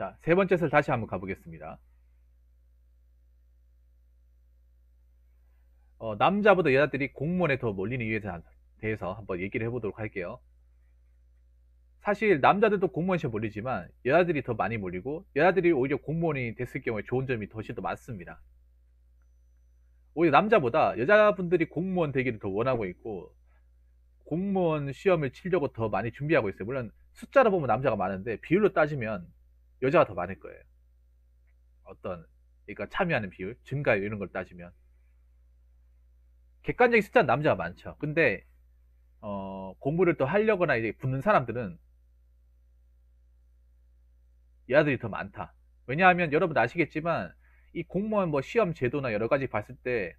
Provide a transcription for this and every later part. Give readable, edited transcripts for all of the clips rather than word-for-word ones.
자, 세 번째 설 다시 한번 가보겠습니다. 남자보다 여자들이 공무원에 더 몰리는 이유에 대해서 한번 얘기를 해보도록 할게요. 사실 남자들도 공무원 시험 몰리지만 여자들이 더 많이 몰리고 여자들이 오히려 공무원이 됐을 경우에 좋은 점이 훨씬 더 많습니다. 오히려 남자보다 여자분들이 공무원 되기를 더 원하고 있고 공무원 시험을 치려고 더 많이 준비하고 있어요. 물론 숫자로 보면 남자가 많은데 비율로 따지면 여자가 더 많을 거예요. 그러니까 참여하는 비율, 증가율 이런 걸 따지면 객관적인 숫자는 남자가 많죠. 근데 공부를 더 하려거나 이제 붙는 사람들은 여자들이 더 많다. 왜냐하면 여러분 아시겠지만 이 공무원 뭐 시험 제도나 여러 가지 봤을 때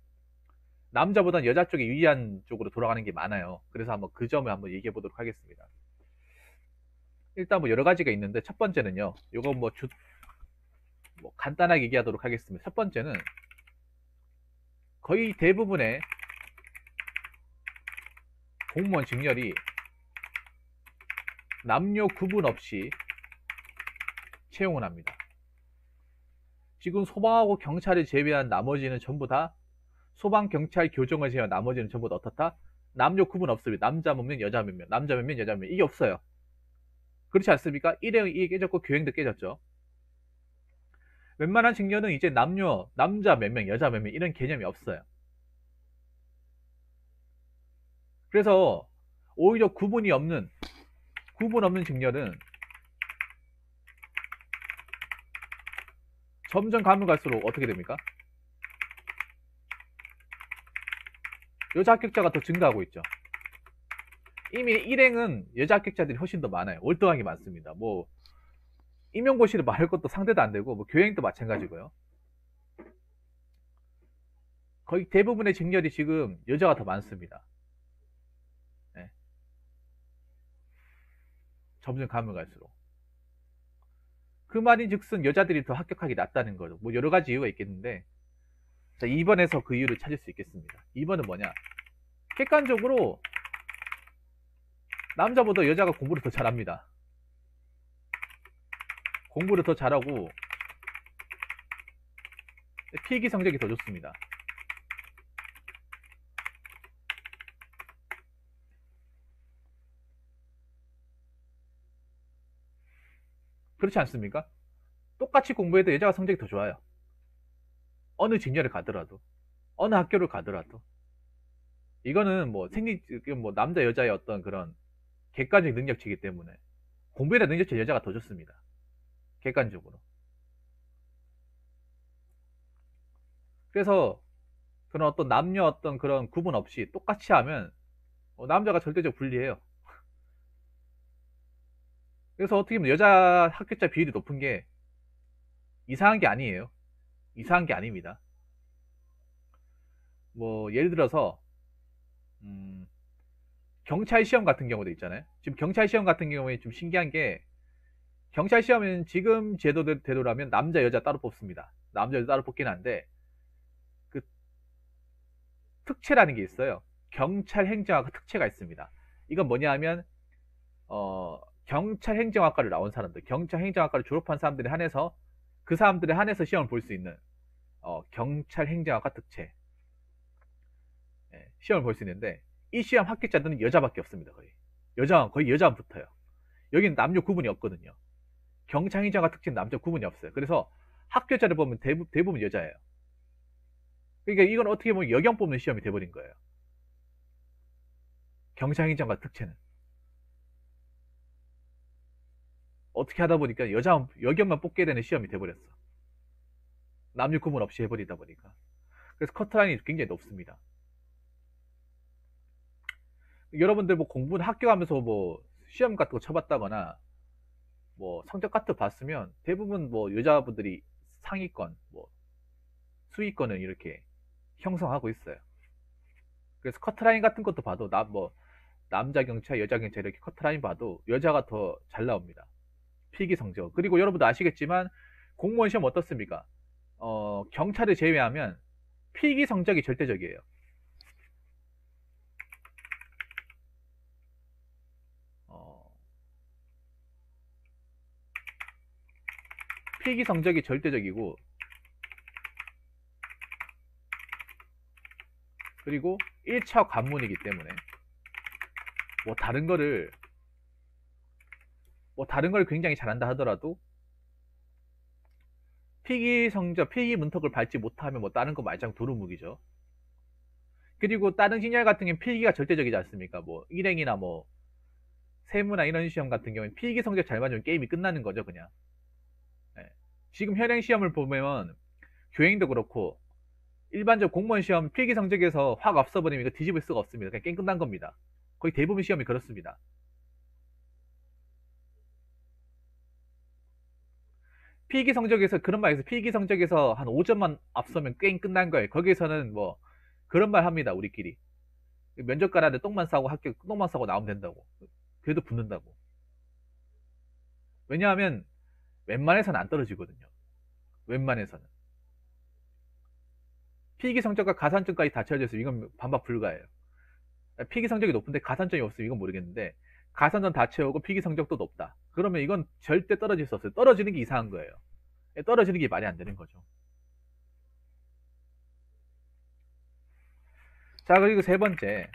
남자보다는 여자 쪽이 유리한 쪽으로 돌아가는 게 많아요. 그래서 한번 그 점을 한번 얘기해 보도록 하겠습니다. 일단 뭐 여러 가지가 있는데 첫 번째는요. 이거 뭐 간단하게 얘기하도록 하겠습니다. 첫 번째는 거의 대부분의 공무원 직렬이 남녀 구분 없이 채용을 합니다. 지금 소방하고 경찰을 제외한 나머지는 전부 다 소방, 경찰, 교정을 제외한 나머지는 전부 다 어떻다? 남녀 구분 없습니다. 남자 몇 명, 여자 몇 명, 남자 몇 명, 여자 몇 명. 이게 없어요. 그렇지 않습니까? 일행이 깨졌고 교행도 깨졌죠. 웬만한 직렬은 이제 남자 몇 명, 여자 몇 명 이런 개념이 없어요. 그래서 오히려 구분 없는 직렬은 점점 가면 갈수록 어떻게 됩니까? 여자 합격자가 더 증가하고 있죠. 이미 일행은 여자 합격자들이 훨씬 더 많아요. 월등하게 많습니다. 뭐 임용고시를 말할 것도 상대도 안 되고 뭐 교행도 마찬가지고요. 거의 대부분의 직렬이 지금 여자가 더 많습니다. 네. 점점 가면 갈수록 그 말인즉슨 여자들이 더 합격하기 낫다는 거죠. 뭐 여러 가지 이유가 있겠는데 자, 2번에서 그 이유를 찾을 수 있겠습니다. 2번은 뭐냐? 객관적으로 남자보다 여자가 공부를 더 잘합니다. 공부를 더 잘하고 필기 성적이 더 좋습니다. 그렇지 않습니까? 똑같이 공부해도 여자가 성적이 더 좋아요. 어느 직렬을 가더라도 어느 학교를 가더라도 이거는 뭐 남자 여자의 어떤 그런 객관적 능력치이기 때문에 공부에다 능력치 여자가 더 좋습니다. 객관적으로. 그래서 그런 어떤 남녀 어떤 그런 구분 없이 똑같이 하면 남자가 절대적으로 불리해요. 그래서 어떻게 보면 여자 합격자 비율이 높은 게 이상한 게 아니에요. 이상한 게 아닙니다. 뭐 예를 들어서 경찰 시험 같은 경우도 있잖아요. 지금 경찰 시험 같은 경우에 좀 신기한 게 경찰 시험은 지금 제도대로라면 남자 여자 따로 뽑습니다. 남자 여자 따로 뽑긴 한데 그 특채라는 게 있어요. 경찰 행정학과 특채가 있습니다. 이건 뭐냐 하면 경찰 행정학과를 나온 사람들, 경찰 행정학과를 졸업한 사람들에 한해서 그 사람들에 한해서 시험을 볼 수 있는 경찰 행정학과 특채 시험을 볼 수 있는데 이 시험 합격자들은 여자밖에 없습니다. 거의 여자만 붙어요. 여기는 남녀 구분이 없거든요. 경찰 행정학과 특채는 남녀 구분이 없어요. 그래서 합격자를 보면 대부분 여자예요. 그러니까 이건 어떻게 보면 여경 뽑는 시험이 돼버린 거예요. 경찰 행정학과 특채는 어떻게 하다 보니까 여경만 뽑게 되는 시험이 돼버렸어. 남녀 구분 없이 해버리다 보니까. 그래서 커트라인이 굉장히 높습니다. 여러분들 뭐 공부는 학교가면서 뭐 시험 같은 거 쳐봤다거나 뭐 성적 같은 거 봤으면 대부분 뭐 여자분들이 상위권, 뭐 수위권을 이렇게 형성하고 있어요. 그래서 커트라인 같은 것도 봐도 남자 경찰, 여자 경찰 이렇게 커트라인 봐도 여자가 더 잘 나옵니다. 필기 성적. 그리고 여러분도 아시겠지만 공무원 시험 어떻습니까? 경찰을 제외하면 필기 성적이 절대적이에요. 필기 성적이 절대적이고, 그리고 1차 관문이기 때문에 뭐 다른 거를 굉장히 잘한다 하더라도 필기 성적, 필기 문턱을 밟지 못하면 뭐 다른 거 말짱 도루묵이죠. 그리고 다른 진열 같은 경우는 필기가 절대적이지 않습니까? 뭐 일행이나 뭐 세무나 이런 시험 같은 경우는 필기 성적 잘 맞으면 게임이 끝나는 거죠, 그냥. 예. 지금 현행 시험을 보면 교행도 그렇고 일반적 공무원 시험 필기 성적에서 확 앞서버리면 이거 뒤집을 수가 없습니다. 그냥 게임 끝난 겁니다. 거의 대부분 시험이 그렇습니다. 필기 성적에서 그런 말에서 필기 성적에서 한 5점만 앞서면 게임 끝난 거예요. 거기에서는 뭐 그런 말 합니다, 우리끼리. 면접 가라는데 똥만 싸고 학교 똥만 싸고 나오면 된다고. 그래도 붙는다고. 왜냐하면 웬만해서는 안 떨어지거든요. 웬만해서는. 필기 성적과 가산점까지 다 채워져 있으면 이건 반박 불가예요. 필기 성적이 높은데 가산점이 없으면 이건 모르겠는데 가산점 다 채우고 필기 성적도 높다. 그러면 이건 절대 떨어질 수 없어요. 떨어지는 게 이상한 거예요. 떨어지는 게 말이 안 되는 거죠. 자, 그리고 세 번째.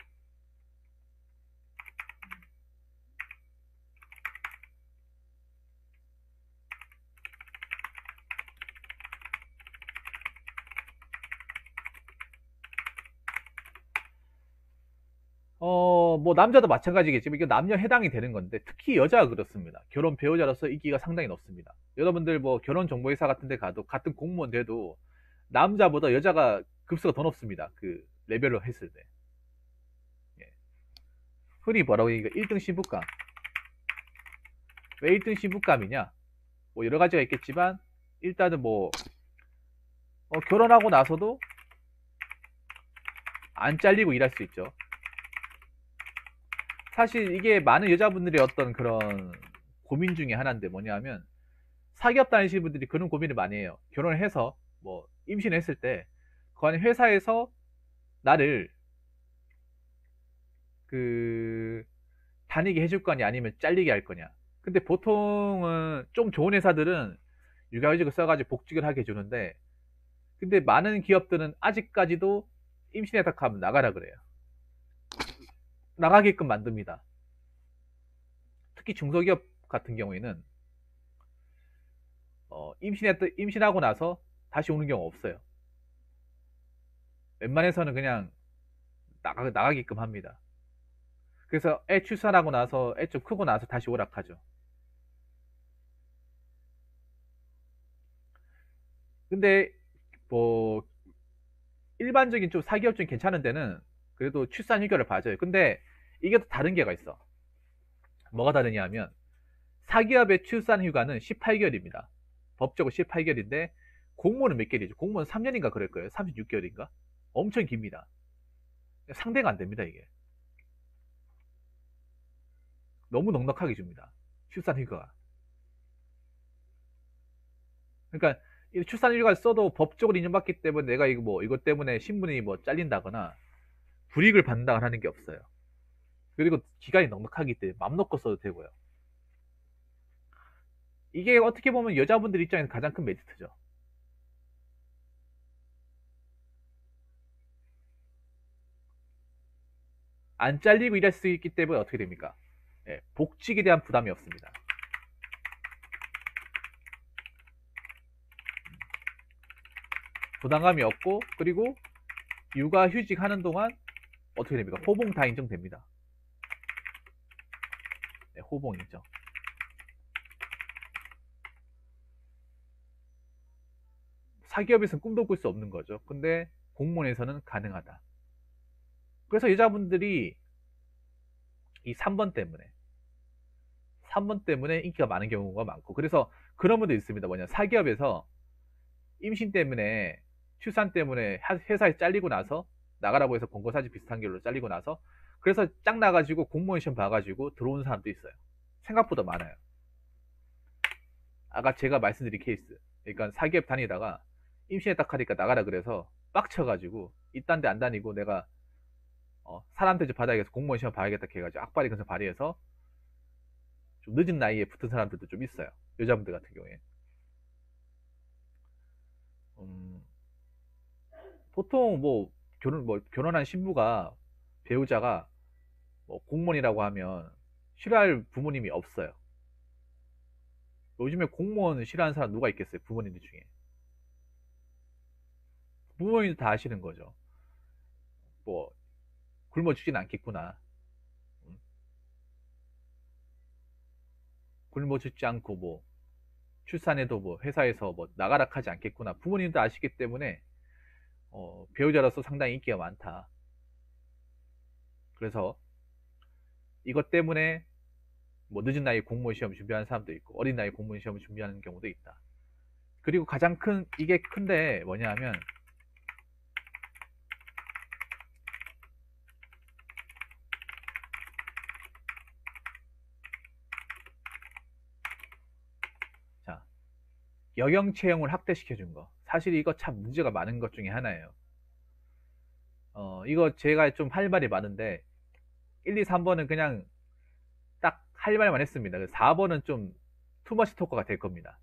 뭐 남자도 마찬가지겠지만 이게 남녀 해당이 되는 건데 특히 여자가 그렇습니다. 결혼 배우자로서 인기가 상당히 높습니다. 여러분들 뭐 결혼정보회사 같은 데 가도 같은 공무원 돼도 남자보다 여자가 급수가 더 높습니다. 그 레벨로 했을 때. 예. 흔히 뭐라고 하니까 1등 신부감. 왜 1등 신부감이냐? 뭐 여러 가지가 있겠지만 일단은 뭐 결혼하고 나서도 안 잘리고 일할 수 있죠. 사실 이게 많은 여자분들의 어떤 그런 고민 중에 하나인데 뭐냐면 사기업 다니시는 분들이 그런 고민을 많이 해요. 결혼을 해서 뭐 임신했을 때 그 안에 회사에서 나를 그 다니게 해줄 거냐 아니면 잘리게 할 거냐. 근데 보통은 좀 좋은 회사들은 육아휴직을 써가지고 복직을 하게 해주는데 근데 많은 기업들은 아직까지도 임신했다 하면 나가라 그래요. 나가게끔 만듭니다. 특히 중소기업 같은 경우에는 임신하고 나서 다시 오는 경우 없어요. 웬만해서는 그냥 나가게끔 합니다. 그래서 애 출산하고 나서 애 좀 크고 나서 다시 오락하죠. 근데 뭐 일반적인 좀 사기업 중 괜찮은 데는 그래도 출산 휴가를 봐줘요. 근데 이게 또 다른 게가 있어. 뭐가 다르냐 하면 사기업의 출산 휴가는 18개월입니다. 법적으로 18개월인데 공무원은 몇 개월이죠? 공무원 3년인가 그럴 거예요. 36개월인가? 엄청 깁니다. 상대가 안 됩니다, 이게. 너무 넉넉하게 줍니다. 출산 휴가가. 그러니까 이 출산 휴가를 써도 법적으로 인정받기 때문에 내가 이거 뭐 이것 때문에 신분이 뭐 잘린다거나 불이익을 받는다거나 하는 게 없어요. 그리고 기간이 넉넉하기 때문에 맘 놓고 써도 되고요. 이게 어떻게 보면 여자분들 입장에서 가장 큰 메리트죠. 안 잘리고 일할 수 있기 때문에 어떻게 됩니까? 예, 복직에 대한 부담이 없습니다. 부담감이 없고 그리고 육아휴직 하는 동안 어떻게 됩니까? 호봉 다 인정됩니다. 네, 호봉 인정. 사기업에서는 꿈도 꿀 수 없는 거죠. 근데 공무원에서는 가능하다. 그래서 여자분들이 이 3번 때문에 인기가 많은 경우가 많고 그래서 그런 분도 있습니다. 뭐냐 사기업에서 임신 때문에 출산 때문에 회사에 잘리고 나서 나가라고 해서 권고사직 비슷한 걸로 잘리고 나서 그래서 짝 나가지고 공무원 시험 봐가지고 들어오는 사람도 있어요. 생각보다 많아요. 아까 제가 말씀드린 케이스. 그러니까 사기업 다니다가 임신했다 하니까 나가라 그래서 빡쳐가지고 이딴 데 안 다니고 내가 사람들 받아야겠어 공무원 시험 봐야겠다 해가지고 악발이 근처 발휘해서 좀 늦은 나이에 붙은 사람들도 좀 있어요. 여자분들 같은 경우에. 음, 보통 뭐 결혼한 신부가 배우자가 뭐 공무원이라고 하면 싫어할 부모님이 없어요. 요즘에 공무원 싫어하는 사람 누가 있겠어요? 부모님들 중에. 부모님도 다 아시는 거죠. 뭐 굶어 죽진 않겠구나. 음, 굶어 죽지 않고 뭐 출산해도 뭐 회사에서 뭐 나가라 하지 않겠구나. 부모님도 아시기 때문에 배우자로서 상당히 인기가 많다. 그래서 이것 때문에 뭐 늦은 나이에 공무원 시험 준비하는 사람도 있고 어린 나이에 공무원 시험을 준비하는 경우도 있다. 그리고 가장 큰 이게 큰데 뭐냐면 자, 여경 채용을 확대시켜 준 거. 사실 이거 참 문제가 많은 것 중에 하나예요. 이거 제가 좀 할 말이 많은데 1, 2, 3번은 그냥 딱 할 말만 했습니다. 4번은 좀 투머치 토커가 될 겁니다.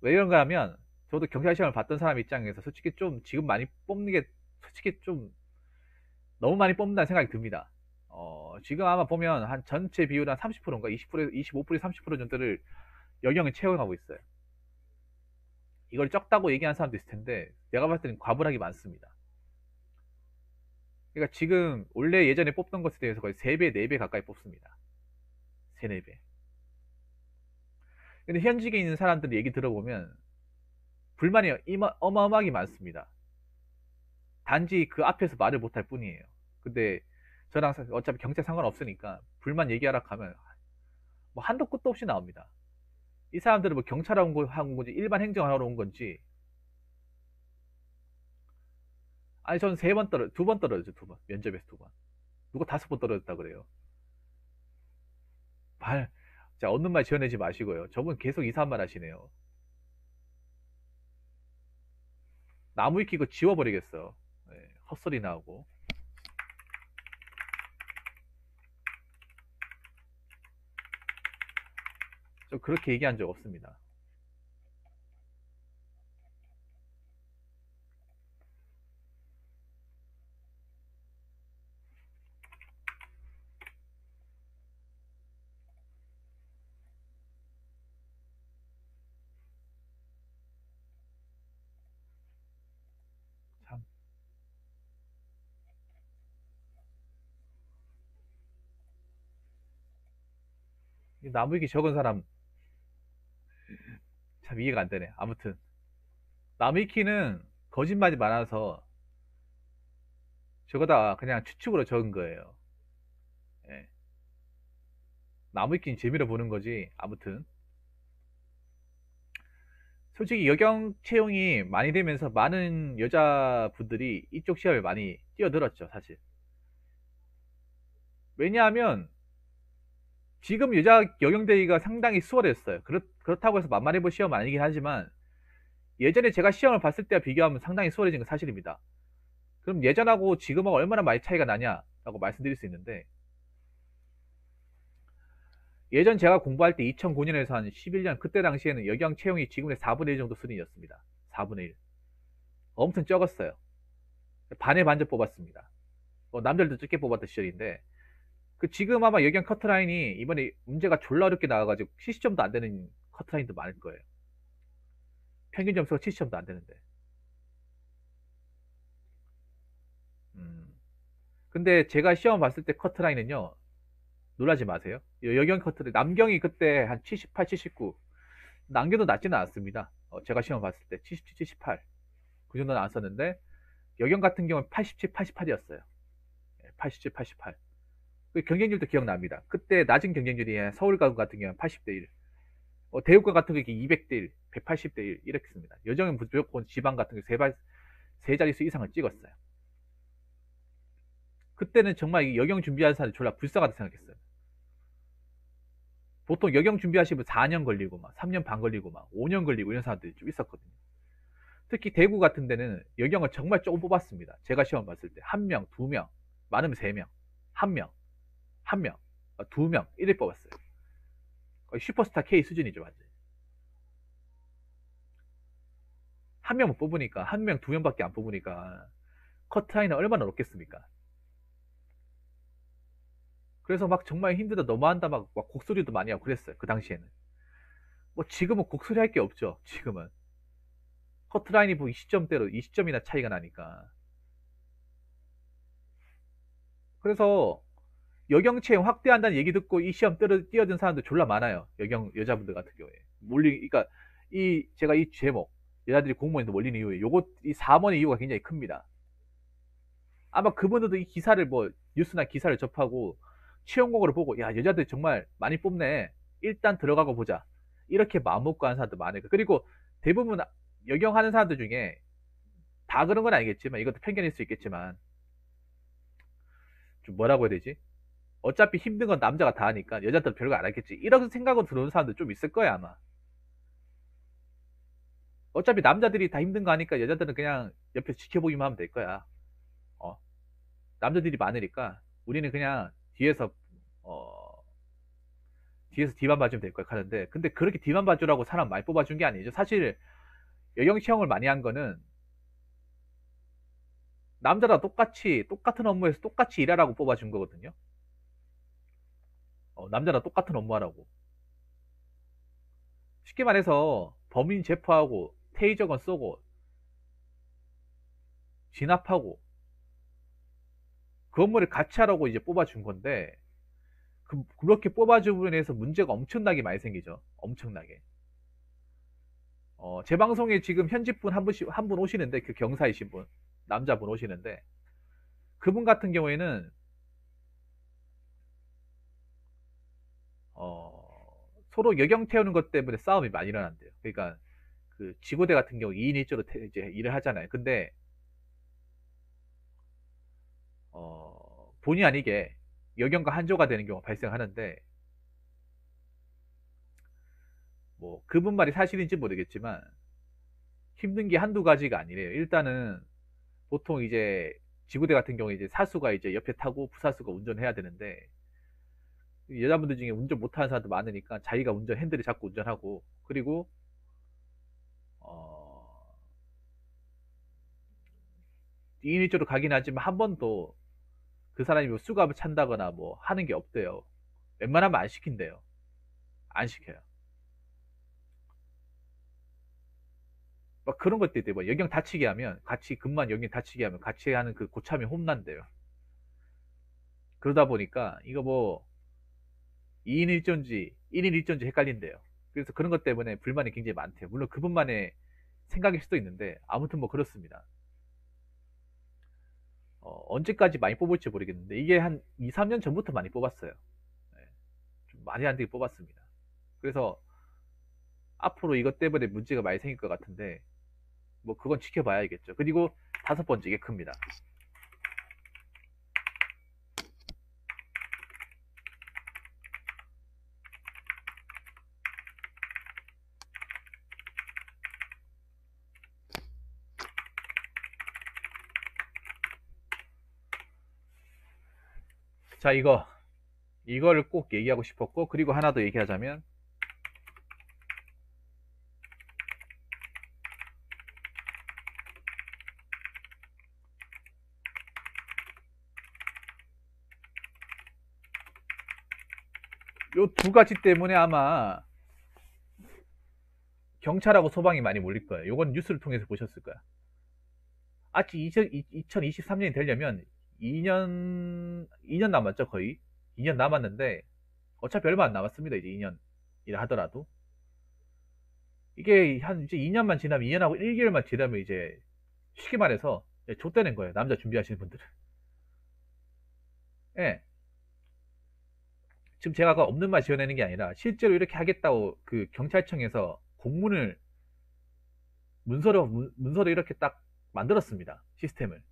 왜 그런가 하면 저도 경찰 시험을 봤던 사람 입장에서 솔직히 좀 지금 많이 뽑는 게 솔직히 좀 너무 많이 뽑는다는 생각이 듭니다. 지금 아마 보면 한 전체 비율 한 30%인가 20%, 25%, 30% 정도를 여경을 채용하고 있어요. 이걸 적다고 얘기하는 사람도 있을 텐데 내가 봤을 때는 과분하게 많습니다. 그러니까 지금 원래 예전에 뽑던 것에 대해서 거의 3배, 4배 가까이 뽑습니다. 3, 4배. 근데 현직에 있는 사람들 얘기 들어보면 불만이 어마어마하게 많습니다. 단지 그 앞에서 말을 못할 뿐이에요. 근데 저랑 어차피 경찰 상관없으니까 불만 얘기하라 하면 뭐 한도 끝도 없이 나옵니다. 이 사람들은 뭐 경찰하고 한 건지 일반 행정하러 온 건지. 아니 저는 2번 떨어졌죠. 2번 면접에서 2번. 누가 5번 떨어졌다 그래요. 말, 자, 없는 말 지어내지 마시고요. 저분 계속 이상한 말 하시네요. 나무 위키 이거 지워버리겠어. 네, 헛소리 나오고. 저 그렇게 얘기한 적 없습니다. 참. 이 나무 위키 적은 사람 참 이해가 안 되네. 아무튼 나무 위키는 거짓말이 많아서 저거다 그냥 추측으로 적은 거예요. 예. 나무 위키는 재미로 보는 거지. 아무튼 솔직히 여경 채용이 많이 되면서 많은 여자분들이 이쪽 시험에 많이 뛰어들었죠, 사실. 왜냐하면 지금 여자 여경대위가 상당히 수월했어요. 그렇다고 해서 만만해 볼 시험은 아니긴 하지만 예전에 제가 시험을 봤을 때와 비교하면 상당히 수월해진 건 사실입니다. 그럼 예전하고 지금하고 얼마나 많이 차이가 나냐라고 말씀드릴 수 있는데 예전 제가 공부할 때 2009년에서 한 11년 그때 당시에는 여경 채용이 지금의 4분의 1 정도 수준이었습니다. 4분의 1. 엄청 적었어요. 반에 반절 뽑았습니다. 남들도 적게 뽑았던 시절인데 그 지금 아마 여경 커트라인이 이번에 문제가 졸라 어렵게 나와가지고 70점도 안 되는 커트라인도 많을 거예요. 평균 점수가 70점도 안 되는데. 음. 근데 제가 시험 봤을 때 커트라인은요. 놀라지 마세요. 여경 커트라인 남경이 그때 한 78, 79. 남경도 낮지는 않습니다. 제가 시험 봤을 때 77, 78. 그 정도는 안 썼는데 여경 같은 경우는 87, 88이었어요. 87, 88. 그 경쟁률도 기억납니다. 그때 낮은 경쟁률이 서울과 같은 경우는 80대 1. 대구과 같은 경우 200대 1, 180대 1 이렇게 씁니다. 여정은 무조건 지방 같은 경우 세 자릿수 이상을 찍었어요. 그때는 정말 여경 준비하는 사람이 졸라 불쌍하다 생각했어요. 보통 여경 준비하시면 4년 걸리고 막 3년 반 걸리고 막 5년 걸리고 이런 사람들이 좀 있었거든요. 특히 대구 같은 데는 여경을 정말 조금 뽑았습니다. 제가 시험 봤을 때 한 명, 두 명, 많으면 세 명, 한 명, 한 명, 두 명 이렇게 뽑았어요. 거의 슈퍼스타 K 수준이죠, 완전. 한 명만 뽑으니까, 한 명, 두 명밖에 안 뽑으니까 커트라인은 얼마나 높겠습니까? 그래서 막 정말 힘들다, 너무한다, 막 곡소리도 많이 하고 그랬어요. 그 당시에는. 뭐 지금은 곡소리 할 게 없죠. 지금은. 커트라인이 뭐 20점대로 20점이나 차이가 나니까. 그래서 여경채용 확대한다는 얘기 듣고 이 시험 뛰어든 사람들 졸라 많아요. 여자분들 같은 경우에. 그러니까 제가 이 제목, 여자들이 공무원에서 몰린 이유에 이 4번의 이유가 굉장히 큽니다. 아마 그분들도 이 기사를 뉴스나 기사를 접하고 채용공고를 보고, 야, 여자들 정말 많이 뽑네. 일단 들어가고 보자. 이렇게 마음먹고 하는 사람도 많아요. 그리고 대부분 여경하는 사람들 중에 다 그런 건 아니겠지만, 이것도 편견일 수 있겠지만, 좀 뭐라고 해야 되지? 어차피 힘든 건 남자가 다 하니까 여자들은 별거 안 하겠지. 이런 생각으로 들어오는 사람들 좀 있을 거야, 아마. 어차피 남자들이 다 힘든 거 하니까 여자들은 그냥 옆에 지켜보기만 하면 될 거야. 어. 남자들이 많으니까 우리는 그냥 어, 뒤에서 뒤만 봐주면 될 거야 하는데, 근데 그렇게 뒤만 봐주라고 사람 많이 뽑아준 게 아니죠. 사실 여경 채용을 많이 한 거는 남자랑 똑같은 업무에서 똑같이 일하라고 뽑아준 거거든요. 남자랑 똑같은 업무 하라고. 쉽게 말해서 범인 체포하고 테이저건 쏘고 진압하고 그 업무를 같이 하라고 이제 뽑아준 건데, 그렇게 뽑아줌으로 인해서 문제가 엄청나게 많이 생기죠. 엄청나게. 제 방송에 지금 현직 분 한 분 오시는데, 그 경사이신 분, 남자분 오시는데, 그분 같은 경우에는 서로 여경 태우는 것 때문에 싸움이 많이 일어난대요. 그러니까 그 지구대 같은 경우 2인 1조로 이제 일을 하잖아요. 근데 본의 아니게 여경과 한조가 되는 경우가 발생하는데, 뭐 그분 말이 사실인지 모르겠지만 힘든 게 한두 가지가 아니래요. 일단은 보통 이제 지구대 같은 경우에 이제 사수가 이제 옆에 타고 부사수가 운전해야 되는데, 여자분들 중에 운전 못하는 사람도 많으니까 자기가 핸들을 잡고 운전하고, 그리고 2인 1조로 가긴 하지만 한 번도 그 사람이 뭐 수갑을 찬다거나 뭐 하는 게 없대요. 웬만하면 안 시킨대요. 안 시켜요. 막 그런 것도 있대요. 뭐 여경 다치게 하면, 같이 근무한 여경 다치게 하면 같이 하는 그 고참이 혼난대요. 그러다 보니까 이거 뭐 2인 1조인지 1인 1조인지 헷갈린대요. 그래서 그런 것 때문에 불만이 굉장히 많대요. 물론 그분만의 생각일 수도 있는데, 아무튼 뭐 그렇습니다. 언제까지 많이 뽑을지 모르겠는데, 이게 한 2, 3년 전부터 많이 뽑았어요. 네, 좀 많이 안 되게 뽑았습니다. 그래서 앞으로 이것 때문에 문제가 많이 생길 것 같은데, 뭐 그건 지켜봐야겠죠. 그리고 5번째, 이게 큽니다. 자, 이거를 꼭 얘기하고 싶었고, 그리고 하나 더 얘기하자면, 요 두 가지 때문에 아마 경찰하고 소방이 많이 몰릴 거예요. 요건 뉴스를 통해서 보셨을 거야. 아직 2023년이 되려면 2년 남았죠, 거의. 2년 남았는데, 어차피 얼마 안 남았습니다, 이제 2년 일 하더라도. 이게 이제 2년만 지나면, 2년하고 1개월만 지나면 이제 쉽게 말해서 좆되는 거예요, 남자 준비하시는 분들은. 예. 지금 제가 없는 말 지어내는 게 아니라 실제로 이렇게 하겠다고 그 경찰청에서 공문을, 문서로 이렇게 딱 만들었습니다, 시스템을.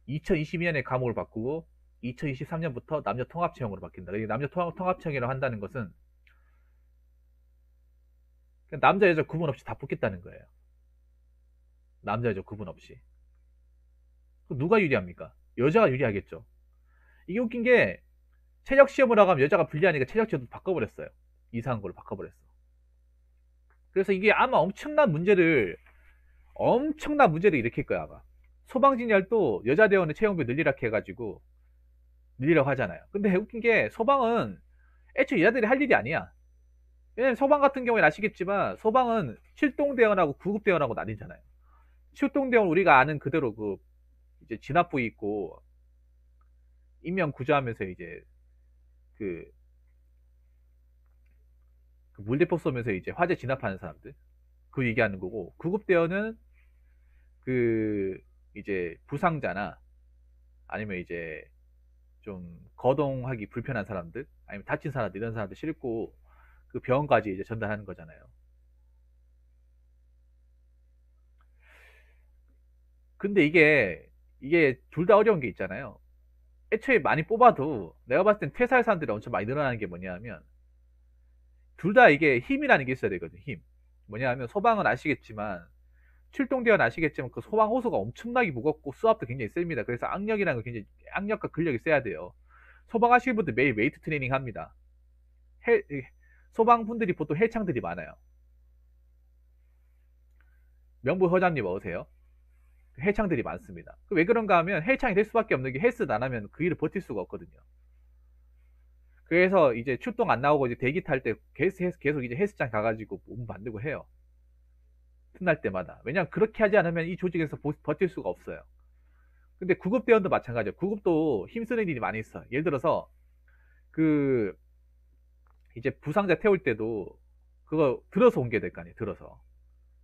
2022년에 감옥을 바꾸고 2023년부터 남녀 통합 채용으로 바뀐다. 남녀 통합 채용이라고 한다는 것은 남자 여자 구분 없이 다 뽑겠다는 거예요. 남자 여자 구분 없이. 누가 유리합니까? 여자가 유리하겠죠. 이게 웃긴 게, 체력 시험을 하면 여자가 불리하니까 체력 시험도 바꿔버렸어요. 이상한 걸로 바꿔버렸어. 그래서 이게 아마 엄청난 문제를 일으킬 거야, 아마. 소방진열도 여자 대원의 채용비 늘리라 해가지고 늘리라고 하잖아요. 근데 웃긴 게 소방은 애초에 여자들이 할 일이 아니야. 왜냐면 소방 같은 경우에는 아시겠지만 소방은 출동대원하고 구급대원하고 나뉘잖아요. 출동대원 우리가 아는 그대로 그 이제 진압부에 있고 인명 구조하면서 이제 그, 그 물대포 쏘면서 이제 화재 진압하는 사람들 그 얘기하는 거고, 구급대원은 그 이제 부상자나 아니면 이제 좀 거동하기 불편한 사람들 아니면 다친 사람들 이런 사람들 싣고 그 병원까지 이제 전달하는 거잖아요. 근데 이게 둘 다 어려운 게 있잖아요. 애초에 많이 뽑아도 내가 봤을 땐 퇴사할 사람들이 엄청 많이 늘어나는 게 뭐냐면 둘 다 이게 힘이라는 게 있어야 되거든. 힘. 뭐냐면 소방은 아시겠지만 출동대원 아시겠지만 그 소방 호소가 엄청나게 무겁고 수압도 굉장히 셉니다. 그래서 악력이라는 거 굉장히 악력과 근력이 세야 돼요. 소방 하시는 분들 매일 웨이트 트레이닝 합니다. 소방분들이 보통 헬창들이 많아요. 명부 허장님 어서세요. 헬창들이 많습니다. 왜 그런가 하면 헬창이 될 수밖에 없는 게 헬스를 안 하면 그 일을 버틸 수가 없거든요. 그래서 이제 출동 안 나오고 이제 대기 탈 때 계속 이제 헬스장 가가지고 몸 만들고 해요. 틈날 때마다. 왜냐면 그렇게 하지 않으면 이 조직에서 버틸 수가 없어요. 근데 구급대원도 마찬가지예요. 구급도 힘쓰는 일이 많이 있어. 예를 들어서 그 이제 부상자 태울 때도 그거 들어서 옮겨야 될 거 아니에요. 들어서.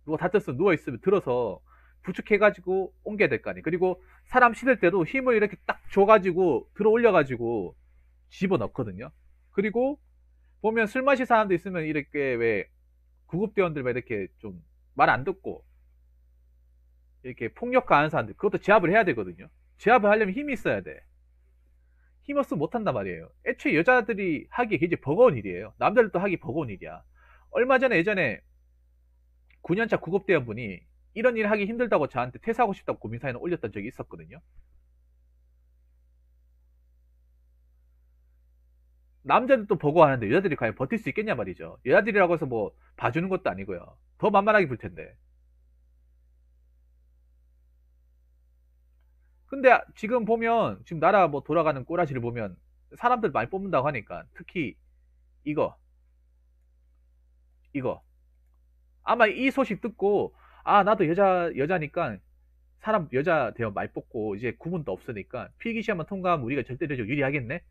누가 다쳤으면 누워있으면 들어서 부축해가지고 옮겨야 될 거 아니에요. 그리고 사람 실을 때도 힘을 이렇게 딱 줘가지고 들어 올려가지고 집어넣거든요. 그리고 보면 술 마실 사람도 있으면 이렇게 왜 구급대원들 왜 이렇게 좀 말 안 듣고 이렇게 폭력 가하는 사람들 그것도 제압을 해야 되거든요. 제압을 하려면 힘이 있어야 돼. 힘 없으면 못한단 말이에요. 애초에 여자들이 하기 굉장히 버거운 일이에요. 남자들도 하기 버거운 일이야. 얼마 전에 예전에 9년차 구급대원분이 이런 일 하기 힘들다고 저한테 퇴사하고 싶다고 고민 사연을 올렸던 적이 있었거든요. 남자들도 버거워하는데 여자들이 과연 버틸 수 있겠냐 말이죠. 여자들이라고 해서 뭐 봐주는 것도 아니고요. 더 만만하게 불 텐데. 근데 지금 보면 지금 나라 뭐 돌아가는 꼬라지를 보면 사람들 많이 뽑는다고 하니까 특히 이거 이거 아마 이 소식 듣고 아 나도 여자니까 사람 여자 대원 많이 뽑고 이제 구분도 없으니까 필기시험만 통과하면 우리가 절대적으로 유리하겠네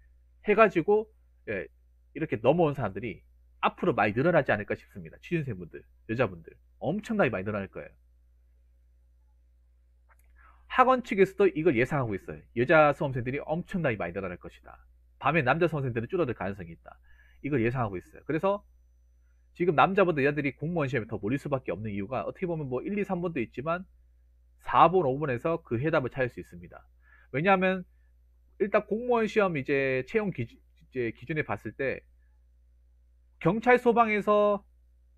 해가지고 예, 이렇게 넘어온 사람들이 앞으로 많이 늘어나지 않을까 싶습니다. 취준생분들 여자분들 엄청나게 많이 늘어날 거예요. 학원 측에서도 이걸 예상하고 있어요. 여자 수험생들이 엄청나게 많이 늘어날 것이다. 반면 남자 수험생들은 줄어들 가능성이 있다. 이걸 예상하고 있어요. 그래서 지금 남자보다 여자들이 공무원 시험에 더 몰릴 수밖에 없는 이유가 어떻게 보면 뭐 1, 2, 3번도 있지만 4번, 5번에서 그 해답을 찾을 수 있습니다. 왜냐하면 일단 공무원 시험 이제 채용 기준에 봤을 때 경찰 소방에서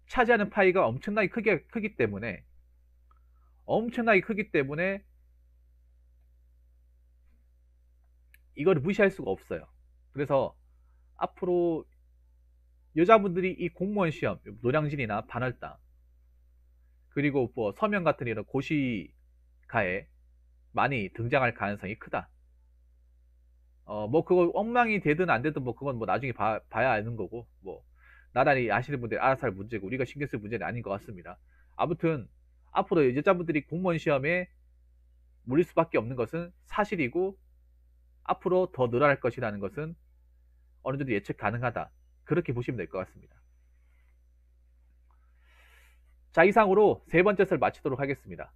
차지하는 파이가 엄청나게 크기 때문에 이거를 무시할 수가 없어요. 그래서 앞으로 여자분들이 이 공무원 시험, 노량진이나 반월당, 그리고 뭐 서면 같은 이런 고시가에 많이 등장할 가능성이 크다. 뭐 그거 엉망이 되든 안 되든 뭐 그건 뭐 나중에 봐야 아는 거고 뭐 나란히 아시는 분들이 알아서 할 문제고 우리가 신경 쓸 문제는 아닌 것 같습니다. 아무튼 앞으로 여자분들이 공무원 시험에 몰릴 수밖에 없는 것은 사실이고 앞으로 더 늘어날 것이라는 것은 어느 정도 예측 가능하다. 그렇게 보시면 될 것 같습니다. 자, 이상으로 세 번째 설 마치도록 하겠습니다.